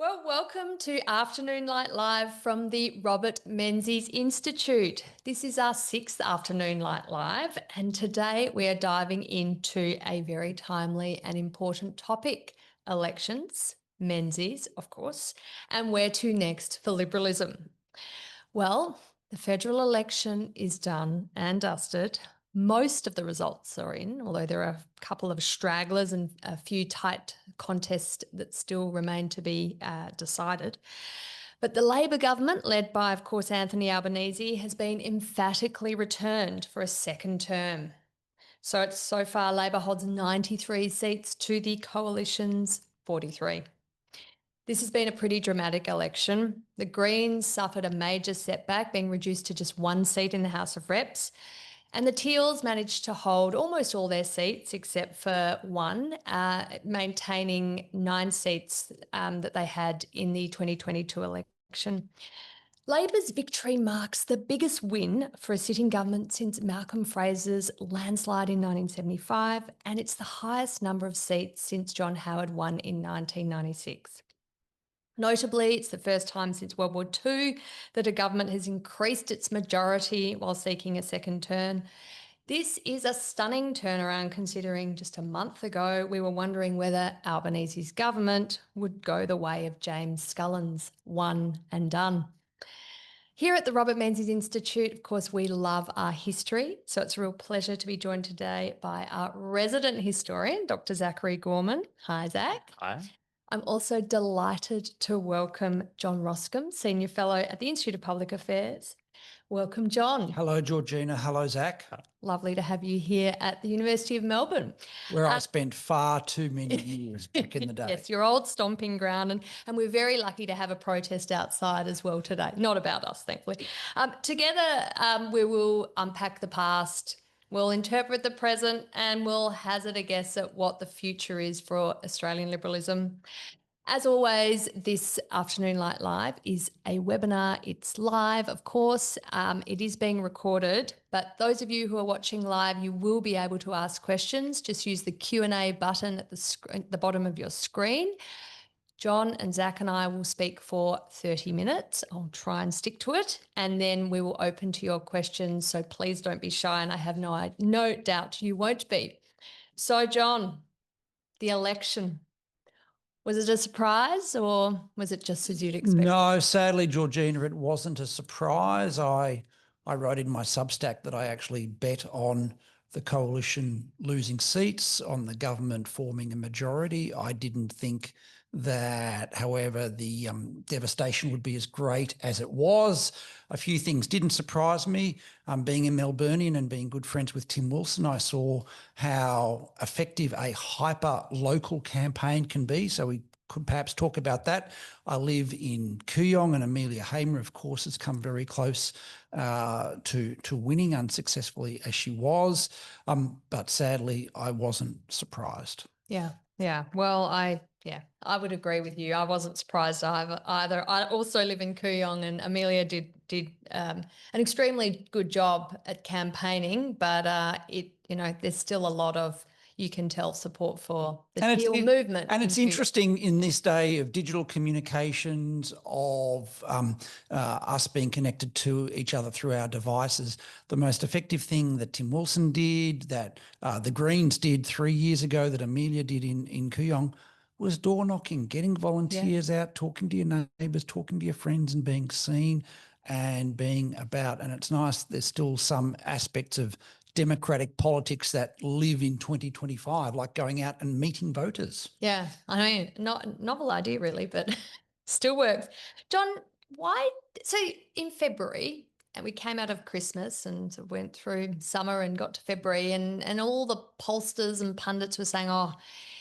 Well, welcome to Afternoon Light Live from the Robert Menzies Institute. This is our 6th Afternoon Light Live, and today we are diving into a very timely and important topic, elections, Menzies, of course, and where to next for liberalism. Well, the federal election is done and dusted. Most of the results are in, although there are a couple of stragglers and a few tight contests that still remain to be decided. But the Labor government, led by, of course, Anthony Albanese, has been emphatically returned for a second term. So far, Labor holds 93 seats to the coalition's 43. This has been a pretty dramatic election. The Greens suffered a major setback, being reduced to just one seat in the House of Reps. And the Teals managed to hold almost all their seats except for one, maintaining 9 seats that they had in the 2022 election. Labor's victory marks the biggest win for a sitting government since Malcolm Fraser's landslide in 1975, and it's the highest number of seats since John Howard won in 1996. Notably, it's the first time since World War II that a government has increased its majority while seeking a second term. This is a stunning turnaround considering just a month ago we were wondering whether Albanese's government would go the way of James Scullin's one and done. Here at the Robert Menzies Institute, of course, we love our history, so it's a real pleasure to be joined today by our resident historian, Dr. Zachary Gorman. Hi, Zach. Hi. I'm also delighted to welcome John Roskam, Senior Fellow at the Institute of Public Affairs. Welcome, John. Hello, Georgina. Hello, Zach. Lovely to have you here at the University of Melbourne. Where I spent far too many years back in the day. Yes, your old stomping ground. And we're very lucky to have a protest outside as well today. Not about us, thankfully. Together, we will unpack the past, we'll interpret the present, and we'll hazard a guess at what the future is for Australian liberalism. As always, this Afternoon Light Live is a webinar. It's live, of course. It is being recorded, but those of you who are watching live, you will be able to ask questions. Just use the Q&A button at the bottom of your screen. John and Zach and I will speak for 30 minutes. I'll try and stick to it, and then we will open to your questions. So please don't be shy, and I have no doubt you won't be. So, John, the election. Was it a surprise or was it just as you'd expected? No, sadly, Georgina, it wasn't a surprise. I wrote in my Substack that I actually bet on the coalition losing seats, on the government forming a majority. I didn't think that, however, the devastation would be as great as it was. A few things didn't surprise me. Being a Melburnian and being good friends with Tim Wilson, I saw how effective a hyper-local campaign can be. So we could perhaps talk about that. I live in Kooyong, and Amelia Hamer, of course, has come very close to winning, unsuccessfully as she was. But sadly, I wasn't surprised. Yeah. Well, I would agree with you. I wasn't surprised either. I also live in Kooyong, and Amelia did an extremely good job at campaigning, but there's still a lot of, you can tell, support for the Teal movement. And it's interesting in this day of digital communications, of us being connected to each other through our devices. The most effective thing that Tim Wilson did, that the Greens did 3 years ago, that Amelia did in Kooyong, was door knocking, getting volunteers out, talking to your neighbours, talking to your friends, and being seen and being about. And it's nice, there's still some aspects of democratic politics that live in 2025, like going out and meeting voters. Yeah, I mean, not novel idea really, but still works. John, so in February, and we came out of Christmas and went through summer and got to February, and all the pollsters and pundits were saying, oh,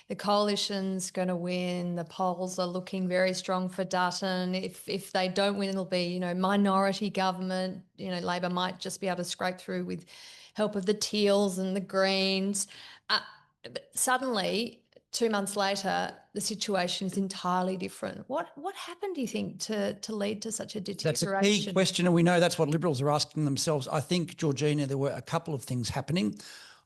the coalition's going to win. The polls are looking very strong for Dutton. If they don't win, it'll be, minority government. Labor might just be able to scrape through with help of the Teals and the Greens. But suddenly, 2 months later, the situation is entirely different. What happened, do you think, to lead to such a deterioration? That's a key question, and we know that's what Liberals are asking themselves. I think, Georgina, there were a couple of things happening.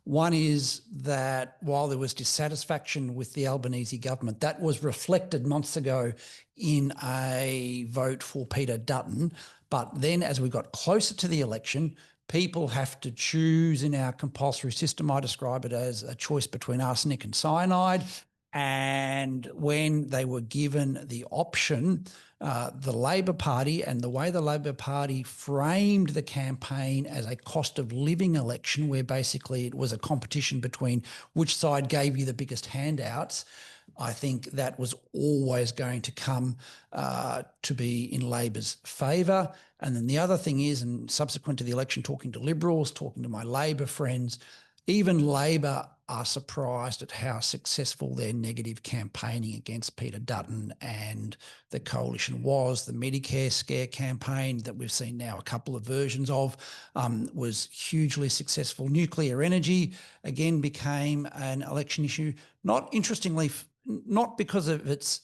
One is that while there was dissatisfaction with the Albanese government, that was reflected months ago in a vote for Peter Dutton. But then as we got closer to the election, people have to choose in our compulsory system. I describe it as a choice between arsenic and cyanide. And when they were given the option, the Labor Party, and the way the Labor Party framed the campaign as a cost of living election, where basically it was a competition between which side gave you the biggest handouts, I think that was always going to come to be in Labor's favour. And then the other thing is, and subsequent to the election, talking to Liberals, talking to my Labor friends, even Labor are surprised at how successful their negative campaigning against Peter Dutton and the coalition was. The Medicare scare campaign that we've seen now a couple of versions of was hugely successful. Nuclear energy, again, became an election issue, not interestingly, not because of its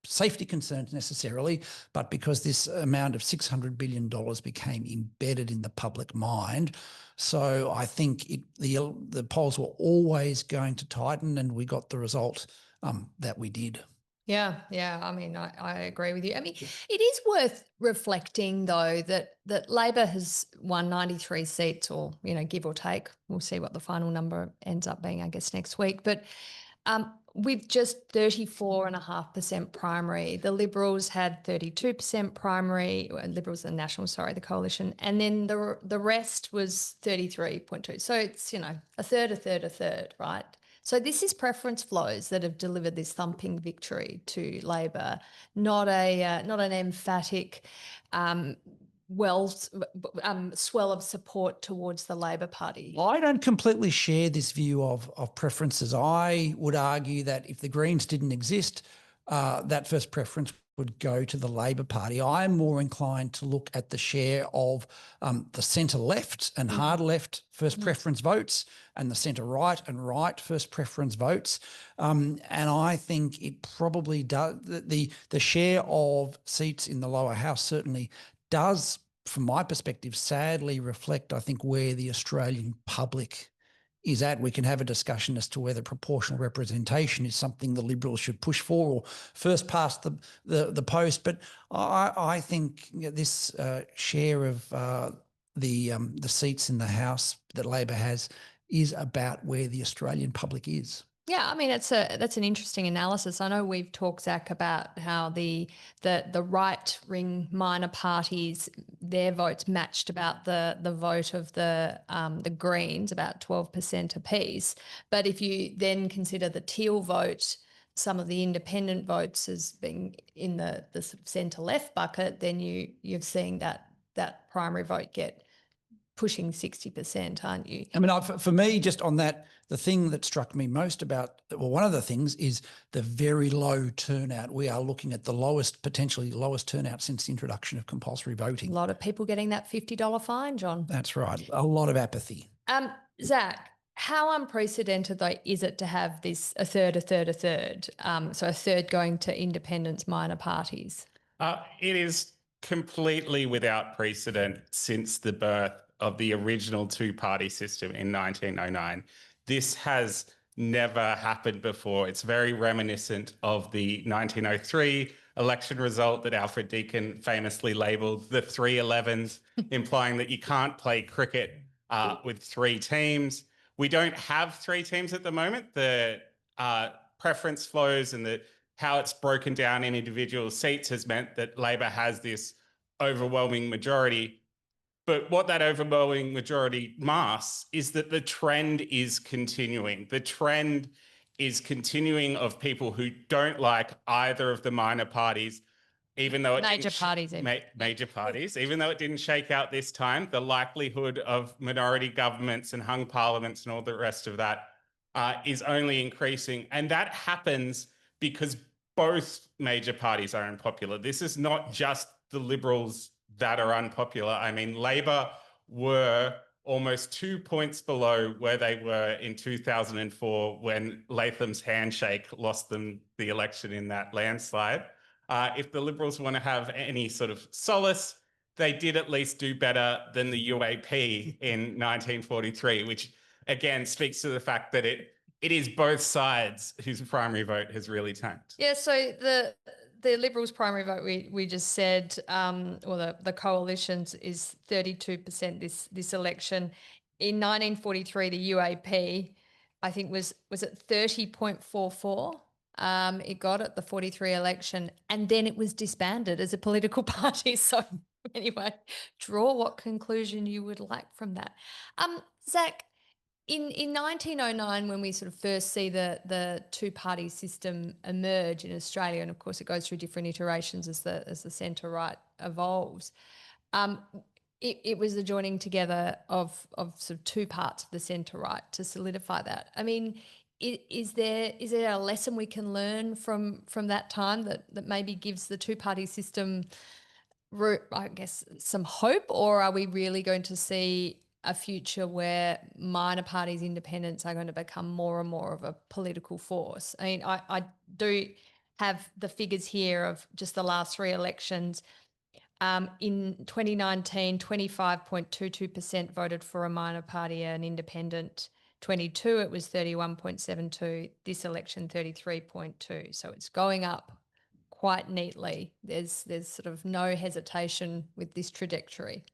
safety concerns necessarily, but because this amount of $600 billion became embedded in the public mind. So I think the polls were always going to tighten, and we got the result that we did. Yeah. I mean, I agree with you. I mean, it is worth reflecting, though, that Labor has won 93 seats, or, give or take. We'll see what the final number ends up being, I guess, next week. But with just 34.5% primary, the Liberals had 32% primary, Liberals and Nationals, sorry, the coalition, and then the rest was 33.2. So it's, a third, right? So this is preference flows that have delivered this thumping victory to Labor, not an emphatic swell of support towards the Labor Party. I don't completely share this view of preferences. I would argue that if the Greens didn't exist, that first preference would go to the Labor Party. I'm more inclined to look at the share of the centre-left and hard-left first preference votes, and the centre-right and right first preference votes. And I think it probably does. The share of seats in the lower house certainly does, from my perspective, sadly reflect, I think, where the Australian public is at. We can have a discussion as to whether proportional representation is something the Liberals should push for, or first past the post. But I think this share of the seats in the House that Labor has is about where the Australian public is. Yeah, I mean, that's an interesting analysis. I know we've talked, Zach, about how the right-wing minor parties, their votes matched about the vote of the Greens, about 12% apiece. But if you then consider the teal vote, some of the independent votes as being in the sort of centre-left bucket, then you're seeing that primary vote get pushing 60%, aren't you? I mean, for me, just on that, the thing that struck me most about, well, one of the things is the very low turnout. We are looking at the potentially lowest turnout since the introduction of compulsory voting. A lot of people getting that $50 fine, John. That's right. A lot of apathy. Zach, how unprecedented, though, is it to have this a third? So a third going to independents, minor parties? It is completely without precedent since the birth of the original two-party system in 1909. This has never happened before. It's very reminiscent of the 1903 election result that Alfred Deakin famously labelled the 311s, implying that you can't play cricket with three teams. We don't have three teams at the moment. The preference flows and how it's broken down in individual seats has meant that Labor has this overwhelming majority. But what that overwhelming majority masks is that the trend is continuing. The trend is continuing of people who don't like either of the minor parties, even though major parties, even though it didn't shake out this time. The likelihood of minority governments and hung parliaments and all the rest of that is only increasing. And that happens because both major parties are unpopular. This is not just the Liberals that are unpopular. I mean, Labor were almost 2 points below where they were in 2004 when Latham's handshake lost them the election in that landslide. If the Liberals want to have any sort of solace, they did at least do better than the UAP in 1943, which again speaks to the fact that it is both sides whose primary vote has really tanked. Yeah, so the Liberals' primary vote, we just said, or the coalition's is 32% this election. In 1943, the UAP, I think was it 30.44? It got at the 43 election, and then it was disbanded as a political party. So anyway, draw what conclusion you would like from that. Zach, in 1909, when we sort of first see the two-party system emerge in Australia, and of course it goes through different iterations as the centre-right evolves, it was the joining together of sort of two parts of the centre-right to solidify that. I mean, is there a lesson we can learn from that time that maybe gives the two-party system, I guess, some hope, or are we really going to see a future where minor parties' independents are going to become more and more of a political force? I mean, I do have the figures here of just the last three elections. In 2019, 25.22% voted for a minor party, an independent. 22, it was 31.72. This election, 33.2. So it's going up quite neatly. There's sort of no hesitation with this trajectory.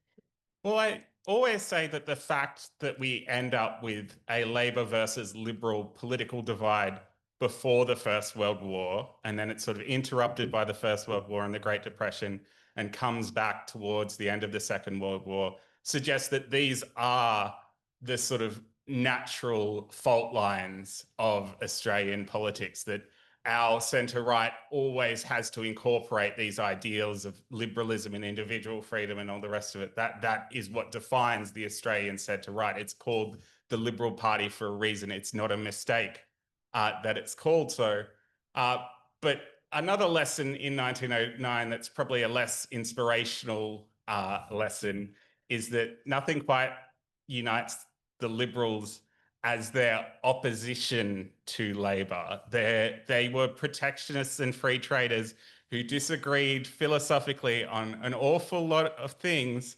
Well, I always say that the fact that we end up with a Labor versus Liberal political divide before the First World War, and then it's sort of interrupted by the First World War and the Great Depression, and comes back towards the end of the Second World War, suggests that these are the sort of natural fault lines of Australian politics, that our centre-right always has to incorporate these ideals of liberalism and individual freedom and all the rest of it. That is what defines the Australian centre-right. It's called the Liberal Party for a reason. It's not a mistake that it's called so. But another lesson in 1909 that's probably a less inspirational lesson is that nothing quite unites the Liberals as their opposition to Labor. They were protectionists and free traders who disagreed philosophically on an awful lot of things,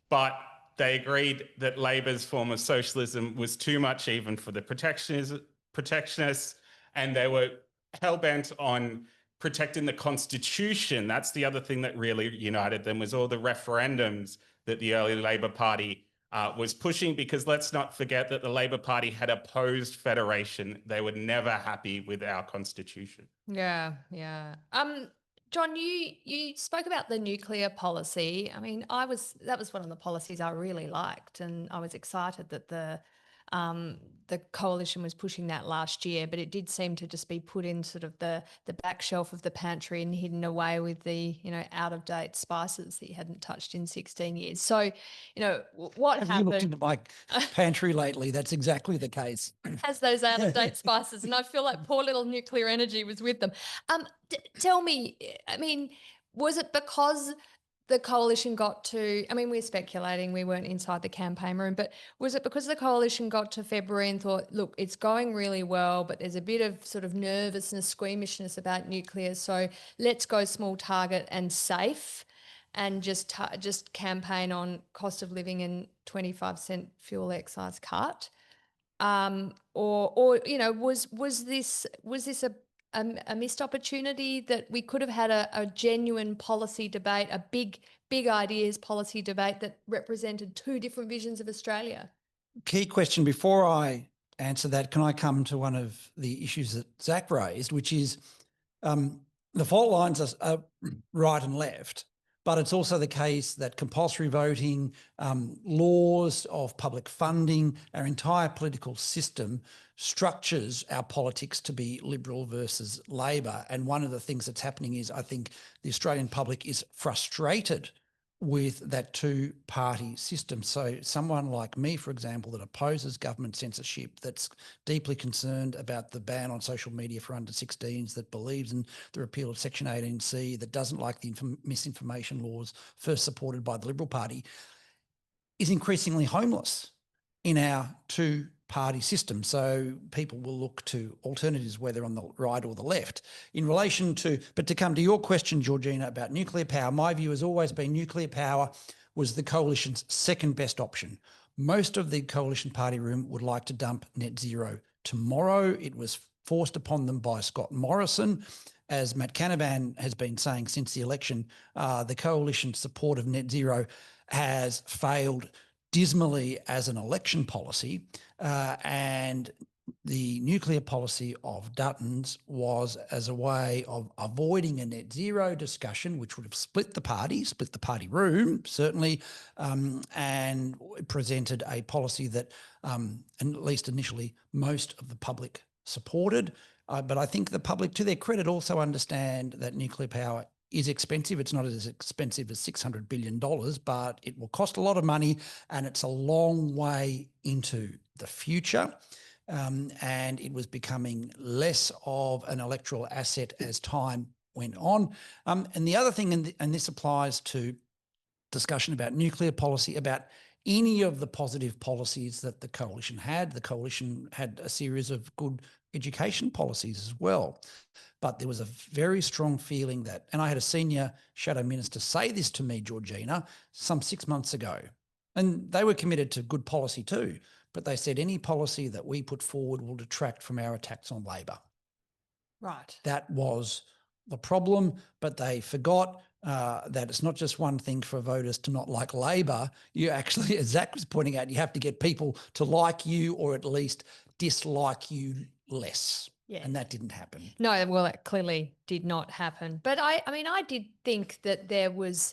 but they agreed that Labor's form of socialism was too much even for the protectionists, and they were hell-bent on protecting the Constitution. That's the other thing that really united them, was all the referendums that the early Labor Party was pushing, because let's not forget that the Labor Party had opposed federation. They were never happy with our constitution. Yeah. John, you spoke about the nuclear policy. I mean, that was one of the policies I really liked, and I was excited that the coalition was pushing that last year, but it did seem to just be put in sort of the back shelf of the pantry and hidden away with the, out of date spices that you hadn't touched in 16 years. So, what Have happened? you looked into my pantry lately? That's exactly the case. Has those out of date spices, and I feel like poor little nuclear energy was with them. Tell me, I mean, was it because the coalition got to, I mean, we're speculating, we weren't inside the campaign room, but was it because the coalition got to February and thought, look, it's going really well, but there's a bit of sort of nervousness, squeamishness about nuclear, so let's go small target and safe, and just campaign on cost of living and 25-cent fuel excise cut? Or was this a missed opportunity that we could have had a genuine policy debate, a big ideas policy debate that represented two different visions of Australia? Key question. Before I answer that, can I come to one of the issues that Zach raised, which is the fault lines are right and left, but it's also the case that compulsory voting, laws of public funding, our entire political system structures our politics to be Liberal versus Labor. And one of the things that's happening is, I think the Australian public is frustrated with that two-party system. So someone like me, for example, that opposes government censorship, that's deeply concerned about the ban on social media for under 16s, that believes in the repeal of Section 18C, that doesn't like the misinformation laws first supported by the Liberal Party, is increasingly homeless in our two-party system. So people will look to alternatives, whether on the right or the left. In relation to, but to come to your question, Georgina, about nuclear power, my view has always been nuclear power was the coalition's second best option. most of the coalition party room would like to dump net zero tomorrow. It was forced upon them by Scott Morrison. As Matt Canavan has been saying since the election, the coalition's support of net zero has failed dismally as an election policy, and the nuclear policy of Dutton's was as a way of avoiding a net zero discussion, which would have split the party room, certainly, and presented a policy that, and at least initially, most of the public supported. But I think the public, to their credit, also understand that nuclear power is expensive. It's not as expensive as $600 billion, but it will cost a lot of money, and it's a long way into the future. And it was becoming less of an electoral asset as time went on. And the other thing, and this applies to discussion about nuclear policy, about any of the positive policies that the coalition had. The coalition had a series of good education policies as well. But there was a very strong feeling that, and I had a senior shadow minister say this to me, Georgina, some 6 months ago, and they were committed to good policy too, but they said any policy that we put forward will detract from our attacks on Labor. Right. That was the problem, but they forgot that it's not just one thing for voters to not like Labor. You actually, as Zach was pointing out, you have to get people to like you or at least dislike you less. Yes. And that didn't happen. No, well, it clearly did not happen. But I mean, I did think that there wasn't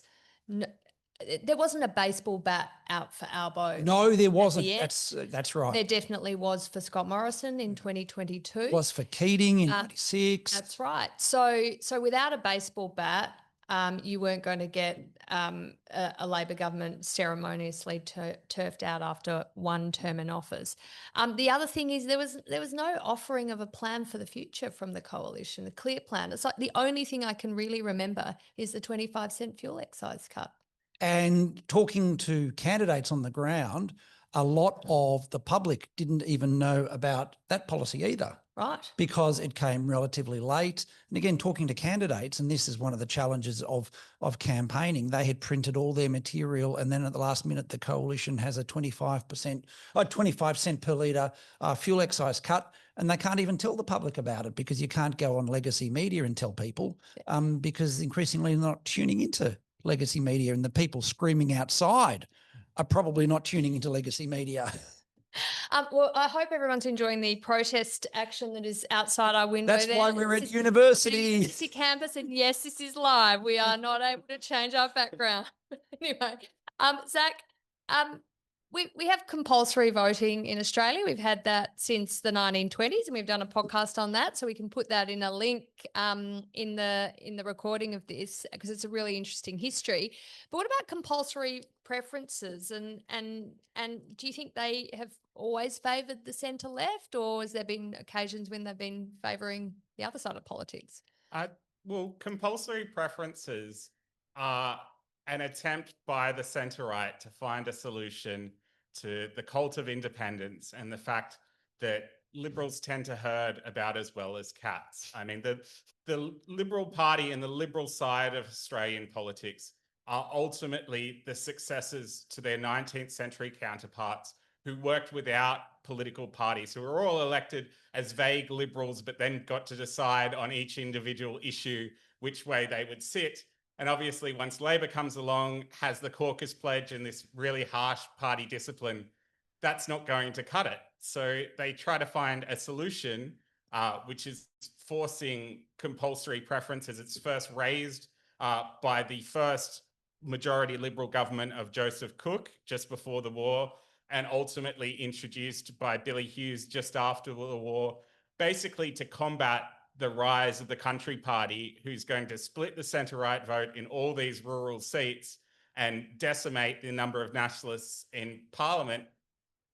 a baseball bat out for Albo. No, there wasn't. The end. That's right. There definitely was for Scott Morrison in 2022. It was for Keating in 96. That's right. So without a baseball bat, you weren't going to get a Labor government ceremoniously turfed out after one term in office. The other thing is there was no offering of a plan for the future from the coalition, a clear plan. It's like the only thing I can really remember is the 25-cent fuel excise cut. And talking to candidates on the ground, a lot of the public didn't even know about that policy either. Right. Because it came relatively late. And again, talking to candidates, and this is one of the challenges of campaigning, they had printed all their material, and then at the last minute, the coalition has a 25 cent per litre fuel excise cut, and they can't even tell the public about it because you can't go on legacy media and tell people because increasingly they're not tuning into legacy media, and the people screaming outside are probably not tuning into legacy media. Well, I hope everyone's enjoying the protest action that is outside our window. That's why we're at university. City campus, and yes, this is live. We are not able to change our background. Anyway, Zach, we have compulsory voting in Australia. We've had that since the 1920s, and we've done a podcast on that, so we can put that in a link in the recording of this because it's a really interesting history. But what about compulsory preferences, and do you think they have always favoured the centre left, or has there been occasions when they've been favouring the other side of politics? Well, compulsory preferences are an attempt by the centre right to find a solution to the cult of independence and the fact that Liberals tend to herd about as well as cats. I mean, the Liberal Party and the Liberal side of Australian politics are ultimately the successors to their 19th century counterparts who worked without political parties, who were all elected as vague Liberals, but then got to decide on each individual issue which way they would sit. And obviously, once Labor comes along, has the caucus pledge and this really harsh party discipline, that's not going to cut it. So they try to find a solution, which is forcing compulsory preferences. It's first raised by the first majority Liberal government of Joseph Cook just before the war, and ultimately introduced by Billy Hughes just after the war, basically to combat the rise of the Country Party, who's going to split the centre-right vote in all these rural seats and decimate the number of nationalists in Parliament.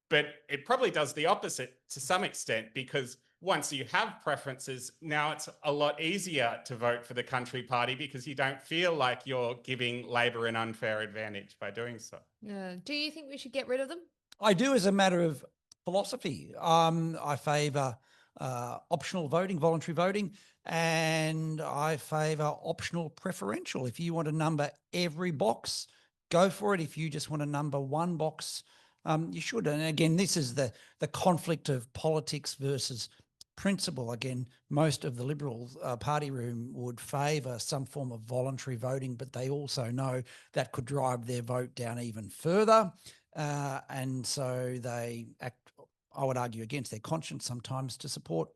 But it probably does the opposite to some extent, because once you have preferences, now it's a lot easier to vote for the Country Party because you don't feel like you're giving Labor an unfair advantage by doing so. Do you think we should get rid of them? I do, as a matter of philosophy. I favour optional voting, voluntary voting, and I favour optional preferential. If you want to number every box, go for it. If you just want to number one box You should. And again, this is the conflict of politics versus principle. Again, most of the Liberal party room would favour some form of voluntary voting, but they also know that could drive their vote down even further. And so they act, I would argue, against their conscience sometimes to support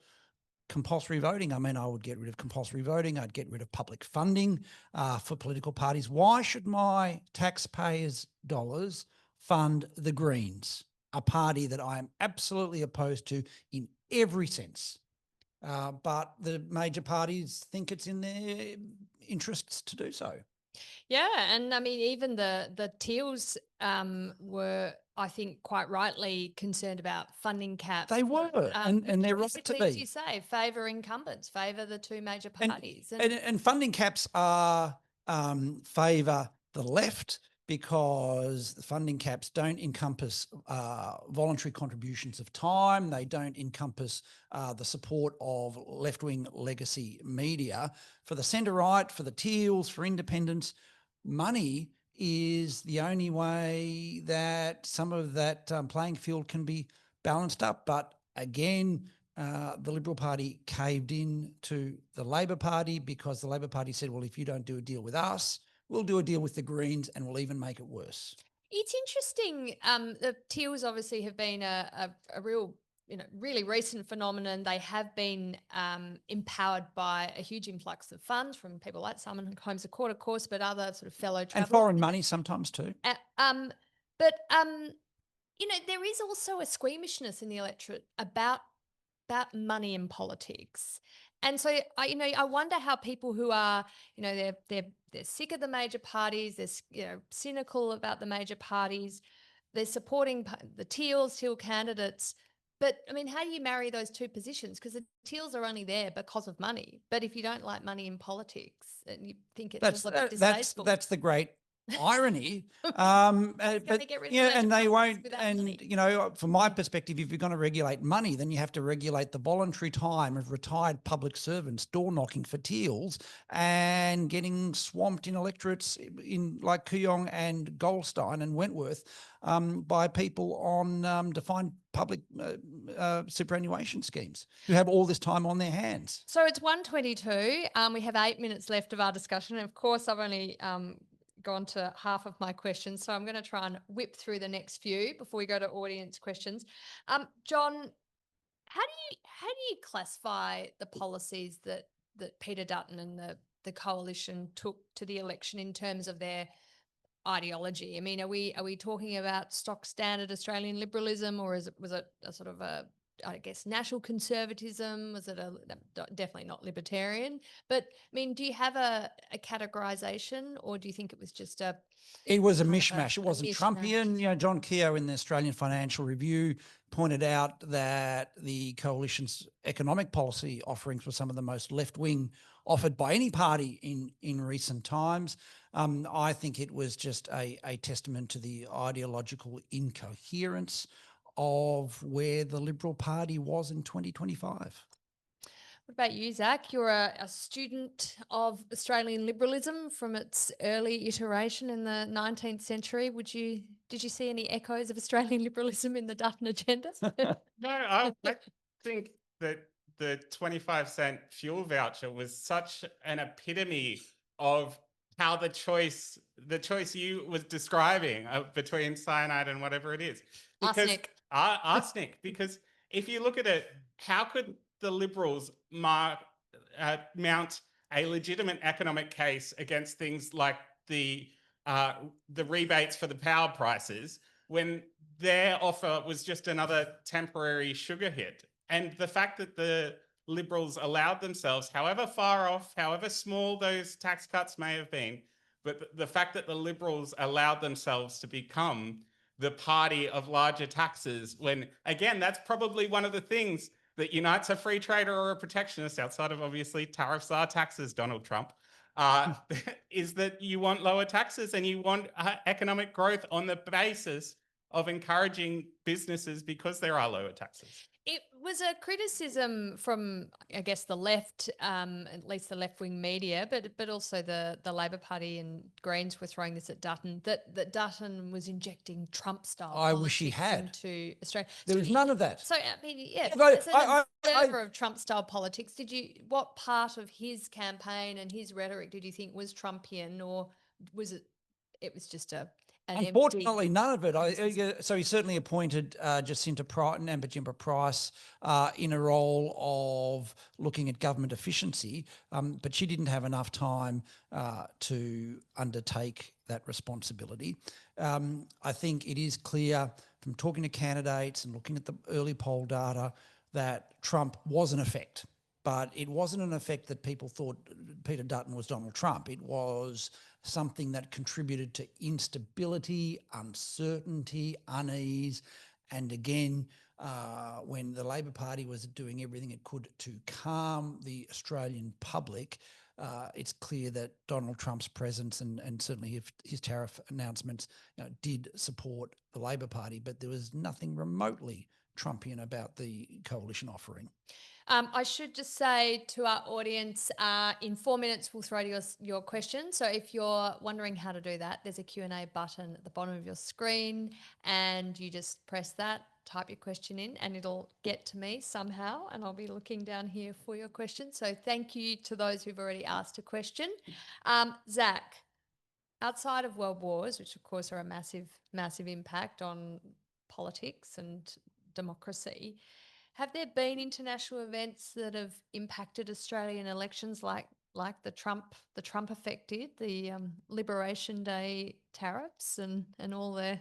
compulsory voting. I mean, I would get rid of compulsory voting. I'd get rid of public funding for political parties. Why should my taxpayers' dollars fund the Greens, a party that I am absolutely opposed to in every sense? But the major parties think it's in their interests to do so. Yeah, and I mean, even the Teals were, I think, quite rightly concerned about funding caps. They were, and they're right to basically, as be. you say, favour incumbents, favour the two major And- parties. And funding caps are favour the left because the funding caps don't encompass voluntary contributions of time. They don't encompass the support of left-wing legacy media. For the centre-right, for the Teals, for independents, money is the only way that some of that playing field can be balanced up. But again, the Liberal Party caved in to the Labor Party because the Labor Party said, well, if you don't do a deal with us, we'll do a deal with the Greens and we'll even make it worse. It's interesting. The Teals obviously have been a real, really recent phenomenon. They have been empowered by a huge influx of funds from people like Simon Holmes a Court, of course, but other sort of fellow travellers. And foreign money sometimes too. But there is also a squeamishness in the electorate about money in politics. And so I wonder how people who are, they're sick of the major parties, they're cynical about the major parties, they're supporting the teal candidates. But I mean, how do you marry those two positions? Because the Teals are only there because of money. But if you don't like money in politics, and you think it's all a bit distasteful, that's the great irony. But yeah, and they won't. And from my perspective, if you're going to regulate money, then you have to regulate the voluntary time of retired public servants door knocking for Teals and getting swamped in electorates in like Kooyong and Goldstein and Wentworth by people on defined public superannuation schemes who have all this time on their hands. So it's 1:22. We have 8 minutes left of our discussion. And of course, I've only gone to half of my questions, so I'm going to try and whip through the next few before we go to audience questions. John, how do you classify the policies that Peter Dutton and the coalition took to the election in terms of their ideology? I mean, are we talking about stock standard Australian liberalism, or was it a sort of a, I guess, national conservatism? Was it definitely not libertarian? But I mean, do you have a categorisation, or do you think it was just It was a mishmash. It wasn't Trumpian. John Keogh in the Australian Financial Review pointed out that the coalition's economic policy offerings were some of the most left-wing offered by any party in recent times. I think it was just a testament to the ideological incoherence of where the Liberal Party was in 2025. What about you, Zach? You're a student of Australian liberalism from its early iteration in the 19th century. Did you see any echoes of Australian liberalism in the Dutton agenda? No, I think that the 25-cent fuel voucher was such an epitome of how the choice you was describing between cyanide and whatever it is. Arsenic. Arsenic. Because if you look at it, how could the Liberals mount a legitimate economic case against things like the rebates for the power prices when their offer was just another temporary sugar hit? And the fact that the Liberals allowed themselves, however far off, however small those tax cuts may have been, but the fact that the Liberals allowed themselves to become the party of larger taxes, when, again, that's probably one of the things that unites a free trader or a protectionist, outside of obviously tariffs are taxes, Donald Trump, is that you want lower taxes and you want economic growth on the basis of encouraging businesses because there are lower taxes. It was a criticism from, I guess, the left, at least the left-wing media, but also the Labor Party and Greens were throwing this at Dutton, that Dutton was injecting Trump-style I wish he politics had. into Australia. There was none of that. So, I mean, yeah, but as an observer of Trump-style politics, what part of his campaign and his rhetoric did you think was Trumpian, or was it was just an Unfortunately, none of it. criticism? So he certainly appointed Jacinta Price in a role of looking at government efficiency, but she didn't have enough time to undertake that responsibility. I think it is clear from talking to candidates and looking at the early poll data that Trump was an effect. But it wasn't an effect that people thought Peter Dutton was Donald Trump. It was something that contributed to instability, uncertainty, unease. And again, when the Labor Party was doing everything it could to calm the Australian public, it's clear that Donald Trump's presence and certainly his tariff announcements did support the Labor Party, but there was nothing remotely Trumpian about the coalition offering. I should just say to our audience, in 4 minutes, we'll throw to your questions. So if you're wondering how to do that, there's a Q&A button at the bottom of your screen, and you just press that, type your question in, and it'll get to me somehow, and I'll be looking down here for your question. So thank you to those who've already asked a question. Zach, outside of world wars, which of course are a massive, massive impact on politics and democracy, have there been international events that have impacted Australian elections like the Trump effect did, the Liberation Day tariffs and all the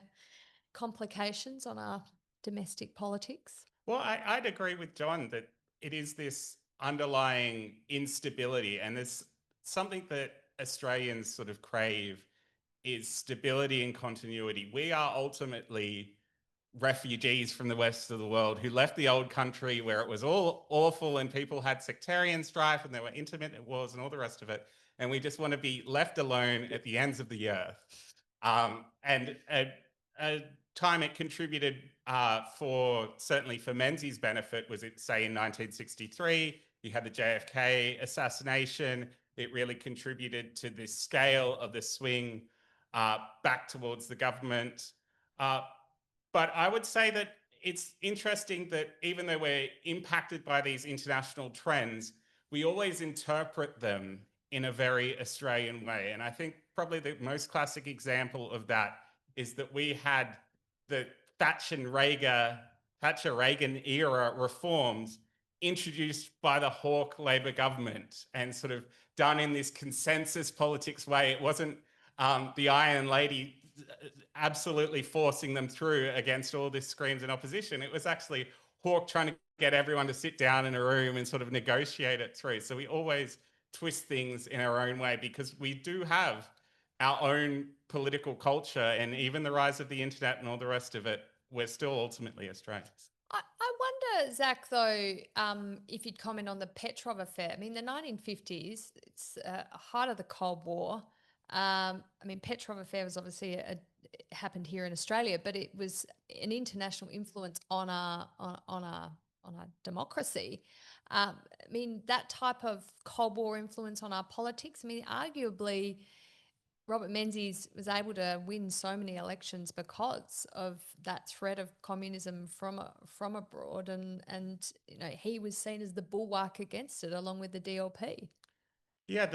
complications on our domestic politics? Well, I'd agree with John that it is this underlying instability, and there's something that Australians sort of crave is stability and continuity. We are ultimately refugees from the west of the world who left the old country where it was all awful and people had sectarian strife and there were intermittent wars and all the rest of it. And we just want to be left alone at the ends of the earth. And a time it contributed certainly for Menzies' benefit was it, say, in 1963, you had the JFK assassination. It really contributed to the scale of the swing back towards the government. But I would say that it's interesting that even though we're impacted by these international trends, we always interpret them in a very Australian way. And I think probably the most classic example of that is that we had the Thatcher-Reagan era reforms introduced by the Hawke Labor government and sort of done in this consensus politics way. It wasn't the Iron Lady absolutely forcing them through against all this screams and opposition. It was actually Hawke trying to get everyone to sit down in a room and sort of negotiate it through. So we always twist things in our own way because we do have our own political culture, and even the rise of the internet and all the rest of it, we're still ultimately Australians. I wonder, Zach, though, if you'd comment on the Petrov affair. I mean, the 1950s, it's height of the Cold War. I mean, Petrov affair was obviously happened here in Australia, but it was an international influence on our democracy. I mean, that type of Cold War influence on our politics. I mean, arguably, Robert Menzies was able to win so many elections because of that threat of communism from abroad, and he was seen as the bulwark against it, along with the DLP. Yeah,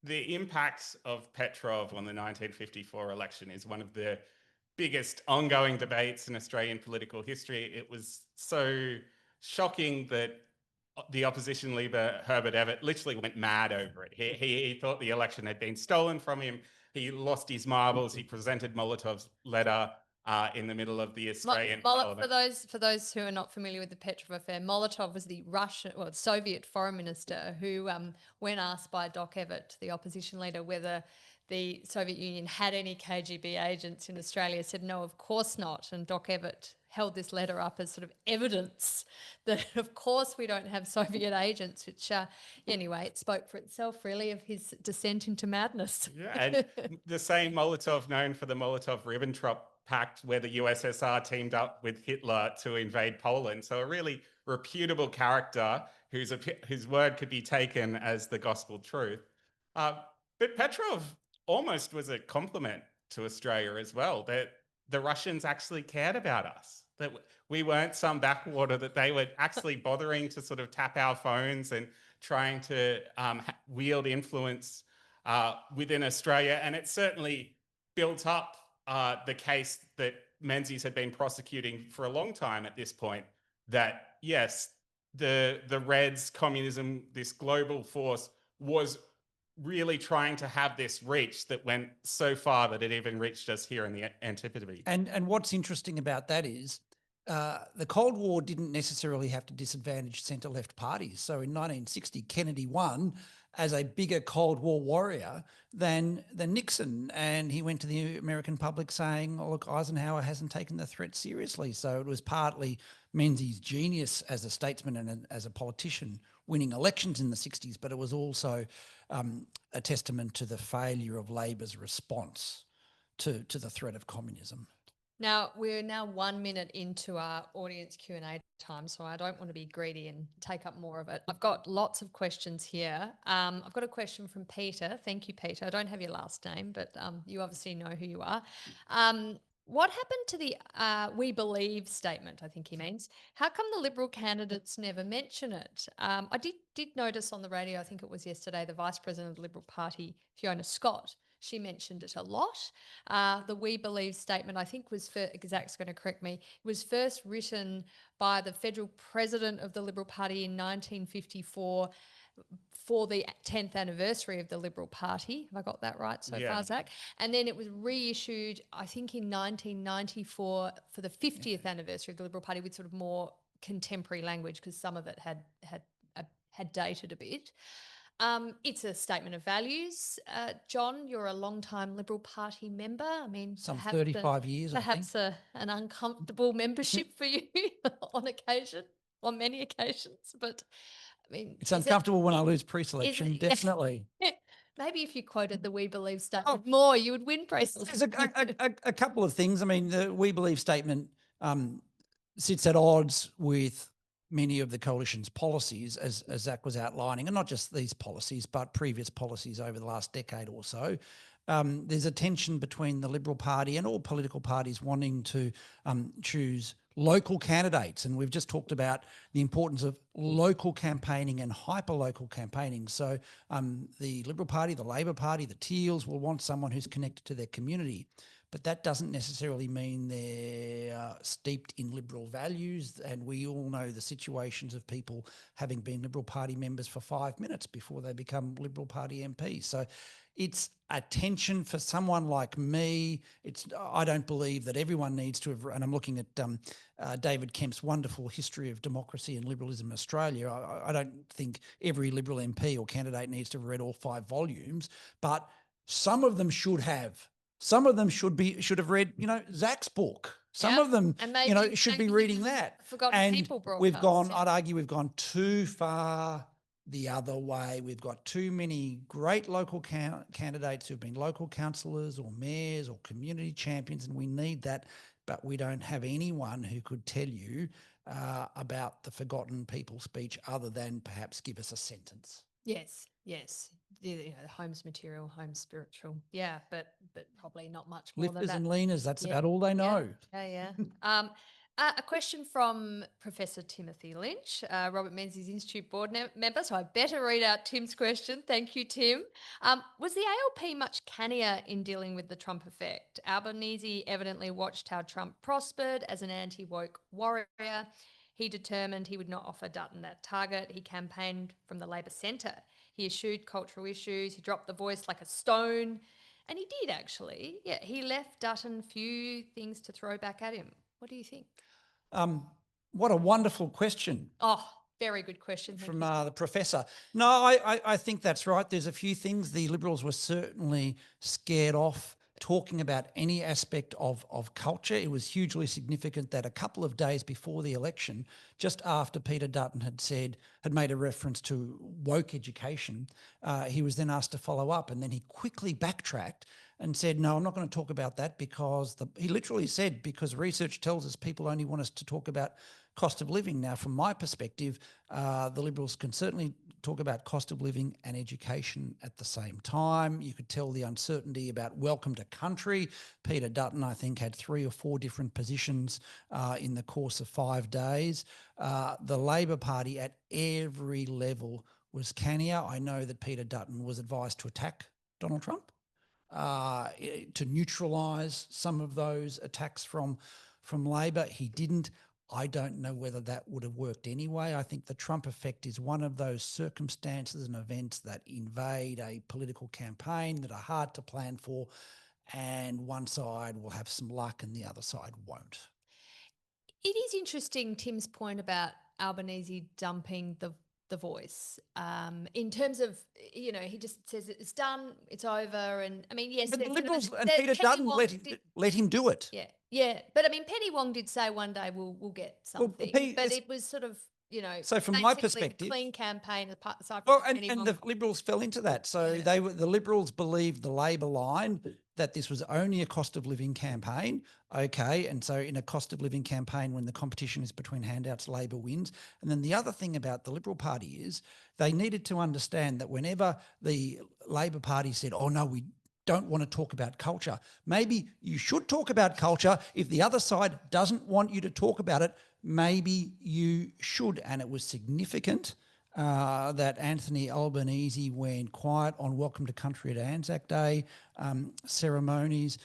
the impacts of Petrov on the 1954 election is one of the biggest ongoing debates in Australian political history. It was so shocking that the opposition leader, Herbert Evatt, literally went mad over it. He thought the election had been stolen from him. He lost his marbles. He presented Molotov's letter in the middle of the Australian Parliament. For those who are not familiar with the Petrov affair, Molotov was the Soviet foreign minister who, when asked by Doc Evatt, the opposition leader, whether the Soviet Union had any KGB agents in Australia, said no, of course not. And Doc Evatt held this letter up as sort of evidence that, of course, we don't have Soviet agents, which, anyway, it spoke for itself, really, of his descent into madness. Yeah, and the same Molotov known for the Molotov-Ribbentrop Pact, where the USSR teamed up with Hitler to invade Poland. So a really reputable character whose word could be taken as the gospel truth. But Petrov almost was a compliment to Australia as well, that the Russians actually cared about us, that we weren't some backwater, that they were actually bothering to sort of tap our phones and trying to wield influence within Australia. And it certainly built up the case that Menzies had been prosecuting for a long time at this point, that yes, the Reds, communism, this global force was really trying to have this reach that went so far that it even reached us here in the Antipodes. And what's interesting about that is the Cold War didn't necessarily have to disadvantage centre-left parties. So in 1960, Kennedy won as a bigger Cold War warrior than Nixon. And he went to the American public saying, oh, look, Eisenhower hasn't taken the threat seriously. So it was partly Menzies' genius as a statesman and as a politician winning elections in the 60s, but it was also a testament to the failure of Labor's response to the threat of communism. Now, we're now 1 minute into our audience Q&A time, so I don't want to be greedy and take up more of it. I've got lots of questions here. I've got a question from Peter. Thank you, Peter. I don't have your last name, but you obviously know who you are. What happened to the "we believe" statement, I think he means? How come the Liberal candidates never mention it? I did notice on the radio, I think it was yesterday, the Vice President of the Liberal Party, Fiona Scott, she mentioned it a lot. The "we believe" statement, I think, was Zach's going to correct me, was first written by the federal president of the Liberal Party in 1954 for the 10th anniversary of the Liberal Party. Have I got that right so far, Zach? And then it was reissued, I think, in 1994 for the 50th anniversary of the Liberal Party with sort of more contemporary language, because some of it had dated a bit. It's a statement of values. John, you're a long-time Liberal Party member. I mean, some 35 years, perhaps an uncomfortable membership for you on many occasions. But I mean, it's uncomfortable when I lose pre-selection, definitely. Maybe if you quoted the "we believe" statement more, you would win pre-selection. There's a couple of things. I mean, the "we believe" statement sits at odds with many of the coalition's policies, as Zach was outlining, and not just these policies, but previous policies over the last decade or so. There's a tension between the Liberal Party and all political parties wanting to choose local candidates. And we've just talked about the importance of local campaigning and hyper-local campaigning. So the Liberal Party, the Labor Party, the Teals will want someone who's connected to their community. But that doesn't necessarily mean they're steeped in Liberal values. And we all know the situations of people having been Liberal Party members for 5 minutes before they become Liberal Party MPs. So it's a tension for someone like me. I don't believe that everyone needs to have, and I'm looking at David Kemp's wonderful History of Democracy and Liberalism in Australia. I don't think every Liberal MP or candidate needs to have read all 5 volumes, but some of them should have. Some of them should have read, Zach's book. Some of them, should be reading that. Forgotten People broadcasts. I'd argue we've gone too far the other way. We've got too many great local candidates who've been local councillors or mayors or community champions, and we need that, but we don't have anyone who could tell you about the forgotten people speech other than perhaps give us a sentence. Yes. The Holmes material, Holmes spiritual. Yeah, but probably not much more Lifters than that. and leaners, that's about all they know. Yeah. A question from Professor Timothy Lynch, Robert Menzies Institute board member, so I better read out Tim's question. Thank you, Tim. Was the ALP much cannier in dealing with the Trump effect? Albanese evidently watched how Trump prospered as an anti-woke warrior. He determined he would not offer Dutton that target. He campaigned from the Labor centre. He eschewed cultural issues. He dropped the voice like a stone. And he did, actually. Yeah, he left Dutton few things to throw back at him. What do you think? What a wonderful question. Oh, very good question. From the professor. No, I think that's right. There's a few things the Liberals were certainly scared off talking about any aspect of culture. It was hugely significant that a couple of days before the election, just after Peter Dutton had made a reference to woke education, he was then asked to follow up, and then he quickly backtracked and said, no, I'm not going to talk about that because he literally said, because research tells us people only want us to talk about cost of living. Now, from my perspective, the Liberals can certainly talk about cost of living and education at the same time. You could tell the uncertainty about welcome to country. Peter Dutton, I think, had 3 or 4 different positions in the course of 5 days. The Labor Party at every level was cannier. I know that Peter Dutton was advised to attack Donald Trump, to neutralise some of those attacks from Labor. He didn't. I don't know whether that would have worked anyway. I think the Trump effect is one of those circumstances and events that invade a political campaign that are hard to plan for, and one side will have some luck and the other side won't. It is interesting, Tim's point about Albanese dumping the Voice, in terms of, he just says it's done, it's over. And I mean, yes, but the Liberals and Penny Peter Dutton Wong let him do it. Yeah. But I mean, Penny Wong did say one day we'll get something, but it was sort of, so from my perspective, clean campaign aside from well, Penny and Wong. the Liberals fell into that. So the Liberals believed the Labor line that this was only a cost of living campaign. Okay, and so in a cost of living campaign, when the competition is between handouts, Labor wins. And then the other thing about the Liberal Party is they needed to understand that whenever the Labor Party said, "Oh no, we don't want to talk about culture," maybe you should talk about culture. If the other side doesn't want you to talk about it, maybe you should. And it was significant that Anthony Albanese went quiet on Welcome to Country at Anzac Day ceremonies.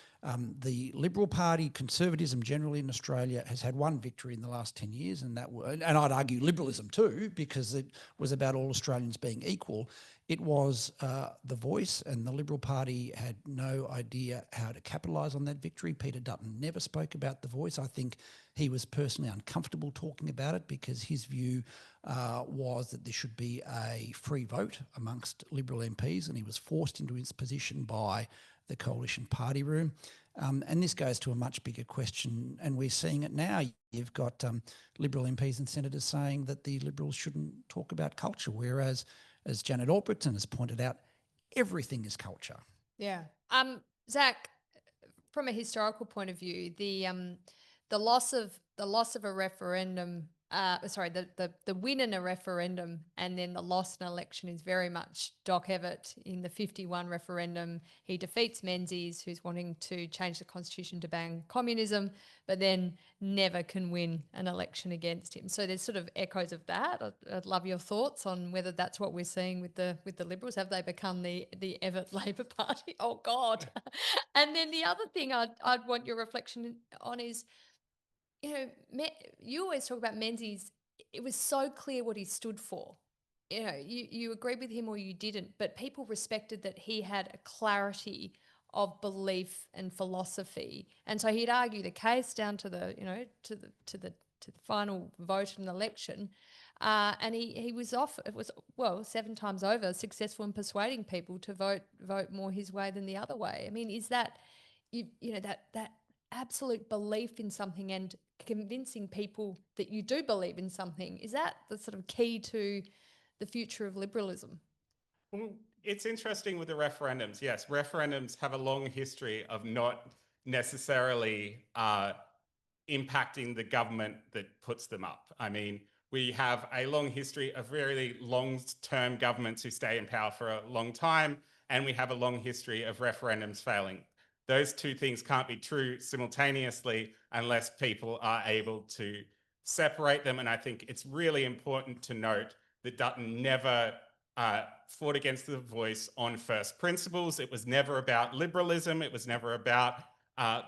The Liberal Party, conservatism generally in Australia, has had one victory in the last 10 years, and I'd argue liberalism too, because it was about all Australians being equal. It was the Voice, and the Liberal Party had no idea how to capitalise on that victory. Peter Dutton never spoke about the Voice. I think he was personally uncomfortable talking about it because his view was that there should be a free vote amongst Liberal MPs, and he was forced into his position by the coalition party room. And this goes to a much bigger question, and we're seeing it now. You've got Liberal MPs and senators saying that the Liberals shouldn't talk about culture, whereas, as Janet Albrighton has pointed out, everything is culture. Yeah. Zach, from a historical point of view, the loss of a referendum, the win in a referendum and then the loss in an election is very much Doc Evatt in the 51 referendum. He defeats Menzies, who's wanting to change the constitution to ban communism, but then never can win an election against him. So there's sort of echoes of that. I'd love your thoughts on whether that's what we're seeing with the Liberals. Have they become the Evatt Labor Party? Oh God. And then the other thing I'd want your reflection on is, you always talk about Menzies. It was so clear what he stood for. You agreed with him or you didn't, but people respected that he had a clarity of belief and philosophy, and so he'd argue the case down to the to the final vote in the election, and he was off. It was 7 times over successful in persuading people to vote more his way than the other way. I mean, is that that absolute belief in something and convincing people that you do believe in something, is that the sort of key to the future of liberalism? Well, it's interesting with the referendums. Yes, referendums have a long history of not necessarily impacting the government that puts them up. I mean, we have a long history of really long-term governments who stay in power for a long time, and we have a long history of referendums failing. Those two things can't be true simultaneously unless people are able to separate them. And I think it's really important to note that Dutton never fought against the Voice on first principles. It was never about liberalism. It was never about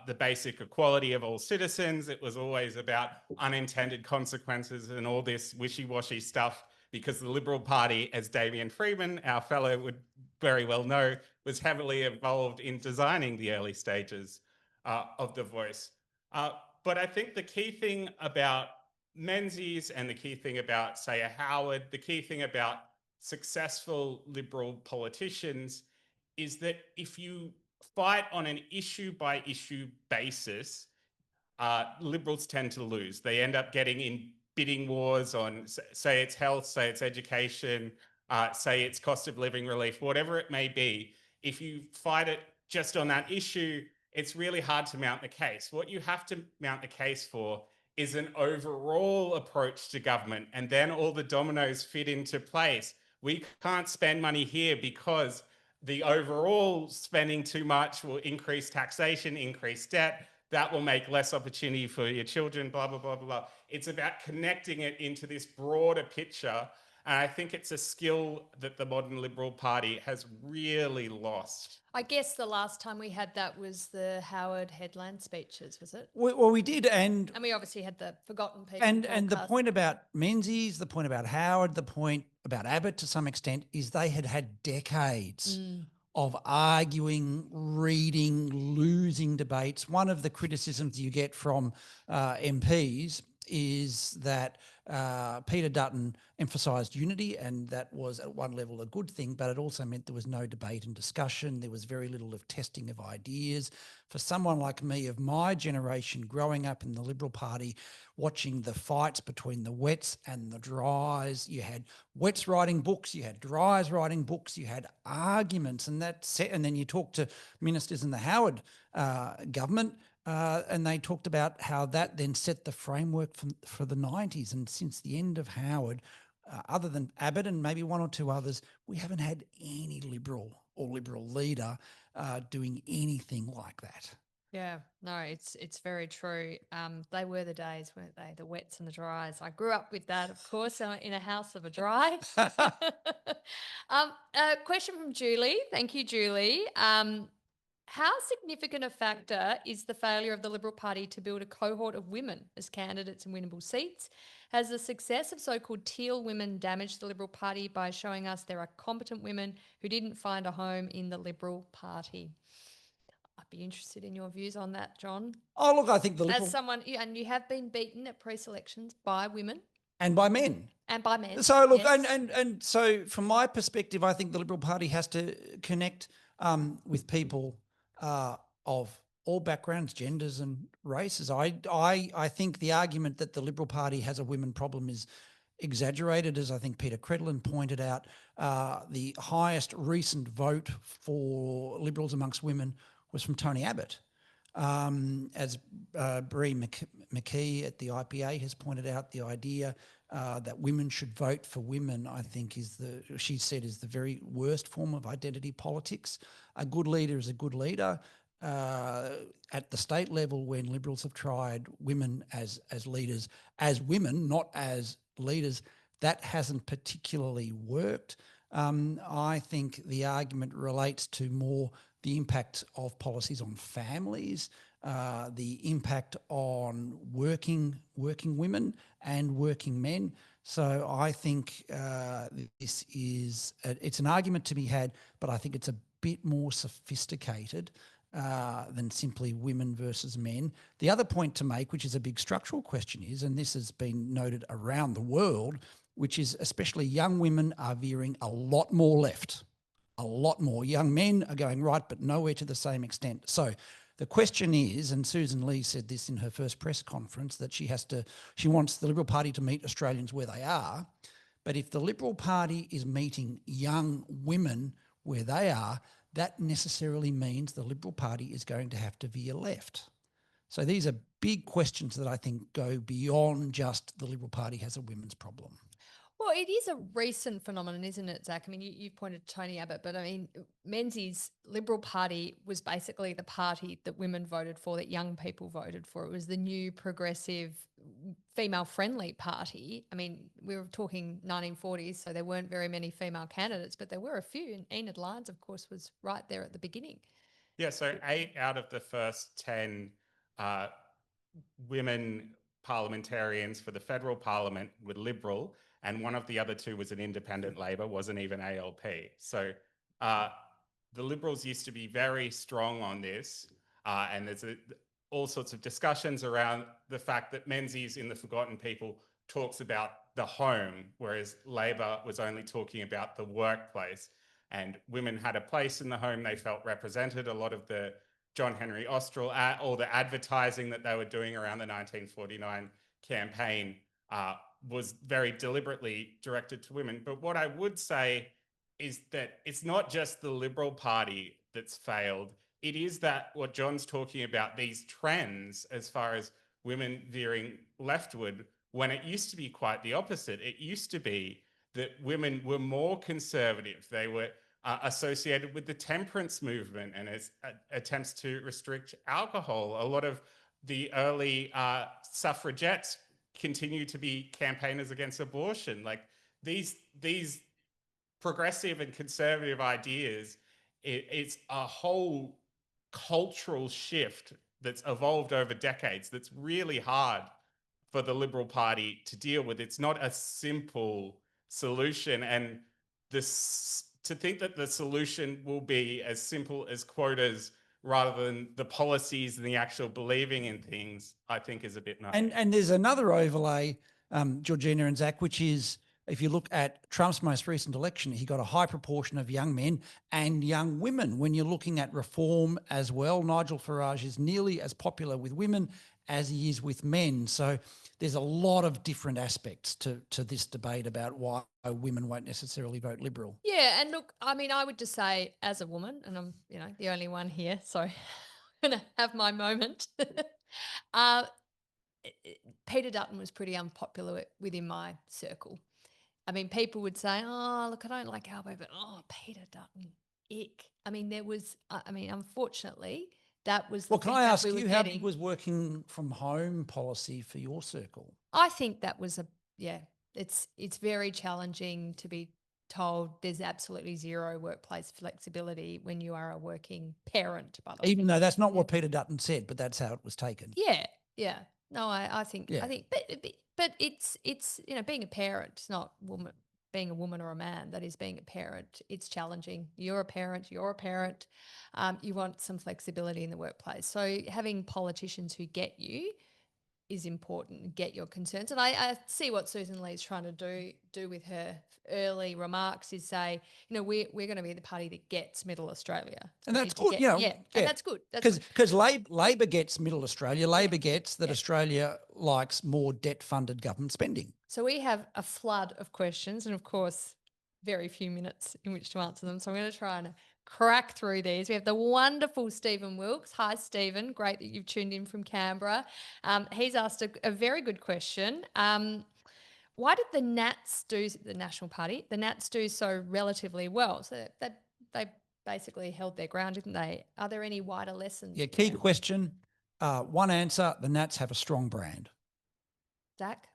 the basic equality of all citizens. It was always about unintended consequences and all this wishy-washy stuff, because the Liberal Party, as Damien Freeman, our fellow, would very well know, was heavily involved in designing the early stages of the Voice. But I think the key thing about Menzies and the key thing about, say, a Howard, the key thing about successful Liberal politicians is that if you fight on an issue-by-issue basis, Liberals tend to lose. They end up getting in bidding wars on, say it's health, say it's education, say it's cost of living relief, whatever it may be. If you fight it just on that issue, it's really hard to mount the case. What you have to mount the case for is an overall approach to government, and then all the dominoes fit into place. We can't spend money here because the overall spending too much will increase taxation, increase debt. That will make less opportunity for your children, blah, blah, blah, blah. It's about connecting it into this broader picture. And I think it's a skill that the modern Liberal Party has really lost. I guess the last time we had that was the Howard Headland speeches, was it? Well, we did, and we obviously had the Forgotten People and the podcast. point about Menzies, the point about Howard, the point about Abbott to some extent is they had decades of arguing, reading, losing debates. One of the criticisms you get from MPs is that Peter Dutton emphasised unity, and that was at one level a good thing, but it also meant there was no debate and discussion. There was very little of testing of ideas. For someone like me of my generation, growing up in the Liberal Party, watching the fights between the wets and the dries, you had wets writing books, you had dries writing books, you had arguments, and then you talk to ministers in the Howard government, and they talked about how that then set the framework for the 90s. And since the end of Howard, other than Abbott and maybe one or two others, we haven't had any Liberal or Liberal leader doing anything like that. Yeah, no, it's very true. They were the days, weren't they? The wets and the dries. I grew up with that, of course, in a house of a dry. A question from Julie. Thank you, Julie. How significant a factor is the failure of the Liberal Party to build a cohort of women as candidates in winnable seats? Has the success of so-called teal women damaged the Liberal Party by showing us there are competent women who didn't find a home in the Liberal Party? I'd be interested in your views on that, John. Oh, look, I think the Liberal... As someone, and you have been beaten at pre-selections by women. And by men. And by men. So look, yes. and so from my perspective, I think the Liberal Party has to connect with people of all backgrounds, genders and races. I think the argument that the Liberal Party has a women problem is exaggerated, as I think Peter Credlin pointed out. The highest recent vote for Liberals amongst women was from Tony Abbott. As Bree McKee at the IPA has pointed out, the idea that women should vote for women, I think, is she said, is the very worst form of identity politics. A good leader is a good leader. At the state level, when Liberals have tried women as leaders, as women, not as leaders, that hasn't particularly worked. I think the argument relates to more the impact of policies on families, the impact on working women and working men. So I think this is it's an argument to be had, but I think it's a bit more sophisticated than simply women versus men. The other point to make, which is a big structural question, is, and this has been noted around the world, which is especially young women are veering a lot more left. A lot more. Young men are going right, but nowhere to the same extent. So the question is, and Susan Lee said this in her first press conference, that she wants the Liberal Party to meet Australians where they are. But if the Liberal Party is meeting young women where they are, that necessarily means the Liberal Party is going to have to veer left. So these are big questions that I think go beyond just the Liberal Party has a women's problem. Well, it is a recent phenomenon, isn't it, Zach? I mean, you pointed to Tony Abbott, but I mean, Menzies' Liberal Party was basically the party that women voted for, that young people voted for. It was the new progressive female-friendly party. I mean, we were talking 1940s, so there weren't very many female candidates, but there were a few. And Enid Lyons, of course, was right there at the beginning. Yeah, so 8 out of the first 10 women parliamentarians for the federal parliament were Liberal, and one of the other two was an independent Labor, wasn't even ALP. So the Liberals used to be very strong on this, and there's all sorts of discussions around the fact that Menzies in The Forgotten People talks about the home, whereas Labor was only talking about the workplace. And women had a place in the home. They felt represented. A lot of the John Henry Austral, all the advertising that they were doing around the 1949 campaign was very deliberately directed to women. But what I would say is that it's not just the Liberal Party that's failed. It is that what John's talking about, these trends as far as women veering leftward, when it used to be quite the opposite. It used to be that women were more conservative. They were associated with the temperance movement and its attempts to restrict alcohol. A lot of the early suffragettes continue to be campaigners against abortion. Like these progressive and conservative ideas, it's a whole cultural shift that's evolved over decades that's really hard for the Liberal Party to deal with. It's not a simple solution, and to think that the solution will be as simple as quotas rather than the policies and the actual believing in things, I think is a bit naive. And there's another overlay, Georgina and Zach, which is if you look at Trump's most recent election, he got a high proportion of young men and young women. When you're looking at reform as well, Nigel Farage is nearly as popular with women as he is with men. So there's a lot of different aspects to this debate about why women won't necessarily vote Liberal. Yeah, and look, I mean, I would just say as a woman, and I'm, the only one here, so I'm going to have my moment. Peter Dutton was pretty unpopular within my circle. I mean, people would say, oh, look, I don't like Albo, but Peter Dutton, ick. I mean, unfortunately, that was the Well, can I ask you how getting. was working from home policy for your circle? I think that was it's very challenging to be told there's absolutely zero workplace flexibility when you are a working parent, by the way. Even though that's not what Peter Dutton said, but that's how it was taken. Yeah. No, I think, but it's being a parent, it's not being a woman or a man. That is being a parent. It's challenging. You're a parent. You want some flexibility in the workplace. So having politicians who get you is important, get your concerns. And I see what Susan Lee's trying to do with her early remarks is say, we're going to be the party that gets Middle Australia. And that's good, and that's good. Because Labor gets Middle Australia. Labor gets that Australia likes more debt-funded government spending. So we have a flood of questions and, of course, very few minutes in which to answer them. So I'm going to try and crack through these. We have the wonderful Stephen Wilkes. Hi, Stephen. Great that you've tuned in from Canberra. He's asked a very good question. Why did the Nats the National Party, the Nats do so relatively well? So that they basically held their ground, didn't they? Are there any wider lessons? Yeah, key question. One answer, the Nats have a strong brand. Zach?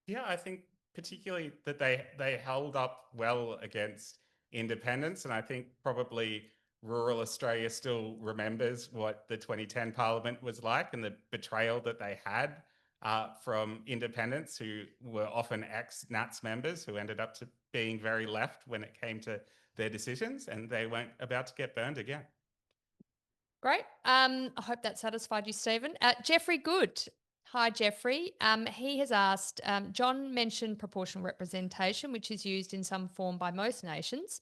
Yeah, I think particularly that they held up well against independence, and I think probably rural Australia still remembers what the 2010 Parliament was like and the betrayal that they had from independents who were often ex-Nats members who ended up to being very left when it came to their decisions, and they weren't about to get burned again. Great. I hope that satisfied you, Stephen. Jeffrey Good. Hi, Jeffrey. He has asked, John mentioned proportional representation, which is used in some form by most nations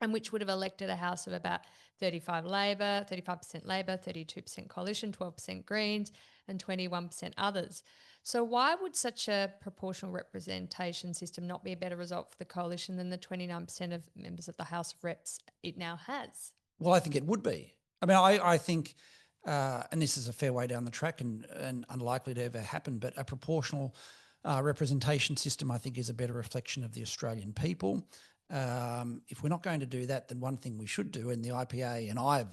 and which would have elected a House of about 35% Labor, 32% Coalition, 12% Greens and 21% others. So why would such a proportional representation system not be a better result for the Coalition than the 29% of members of the House of Reps it now has? Well, I think it would be. I mean, I think, and this is a fair way down the track and unlikely to ever happen, but a proportional representation system, I think, is a better reflection of the Australian people. If we're not going to do that, then one thing we should do, and the IPA, and I've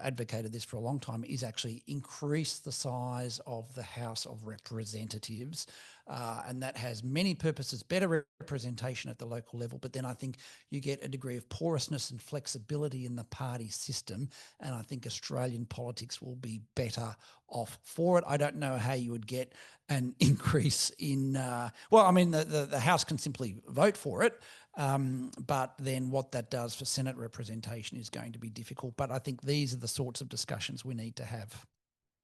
advocated this for a long time, is actually increase the size of the House of Representatives. And that has many purposes, better representation at the local level, but then I think you get a degree of porousness and flexibility in the party system, and I think Australian politics will be better off for it. I don't know how you would get an increase in, the House can simply vote for it, but then what that does for Senate representation is going to be difficult. But I think these are the sorts of discussions we need to have.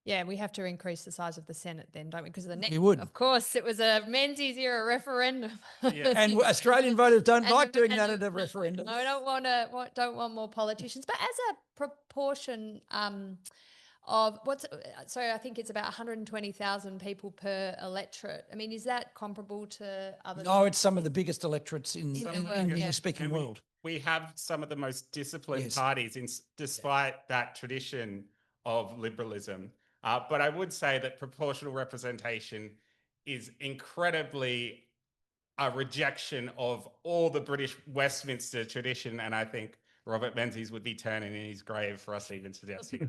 Yeah, we have to increase the size of the Senate then, don't we? Because of the next, you would. Of course, it was a Menzies era referendum. Yeah. And Australian voters don't like doing that at a referendum. No, don't want more politicians. But as a proportion of so I think it's about 120,000 people per electorate. I mean, is that comparable to other? No, it's some of the biggest electorates in the English-speaking world. We have some of the most disciplined parties, despite that tradition of liberalism. But I would say that proportional representation is incredibly a rejection of all the British Westminster tradition, and I think Robert Menzies would be turning in his grave for us even suggesting.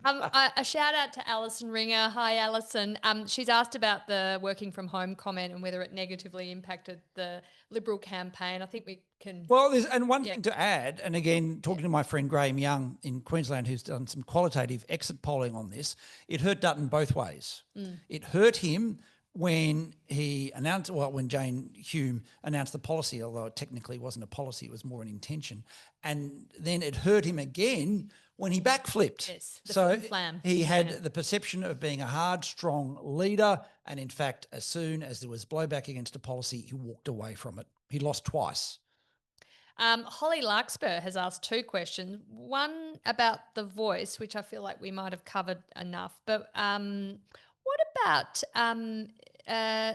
A shout out to Alison Ringer. Hi, Alison. She's asked about the working from home comment and whether it negatively impacted the Liberal campaign. I think we can. Well, and one thing to add, and again, talking to my friend Graham Young in Queensland, who's done some qualitative exit polling on this, it hurt Dutton both ways. It hurt him when he announced, when Jane Hume announced the policy, although it technically wasn't a policy, it was more an intention. And then it hurt him again when he backflipped. Yes, so flam. he had the perception of being a hard, strong leader. And in fact, as soon as there was blowback against a policy, he walked away from it. He lost twice. Holly Larkspur has asked two questions. One about the voice, which I feel like we might have covered enough. But what about,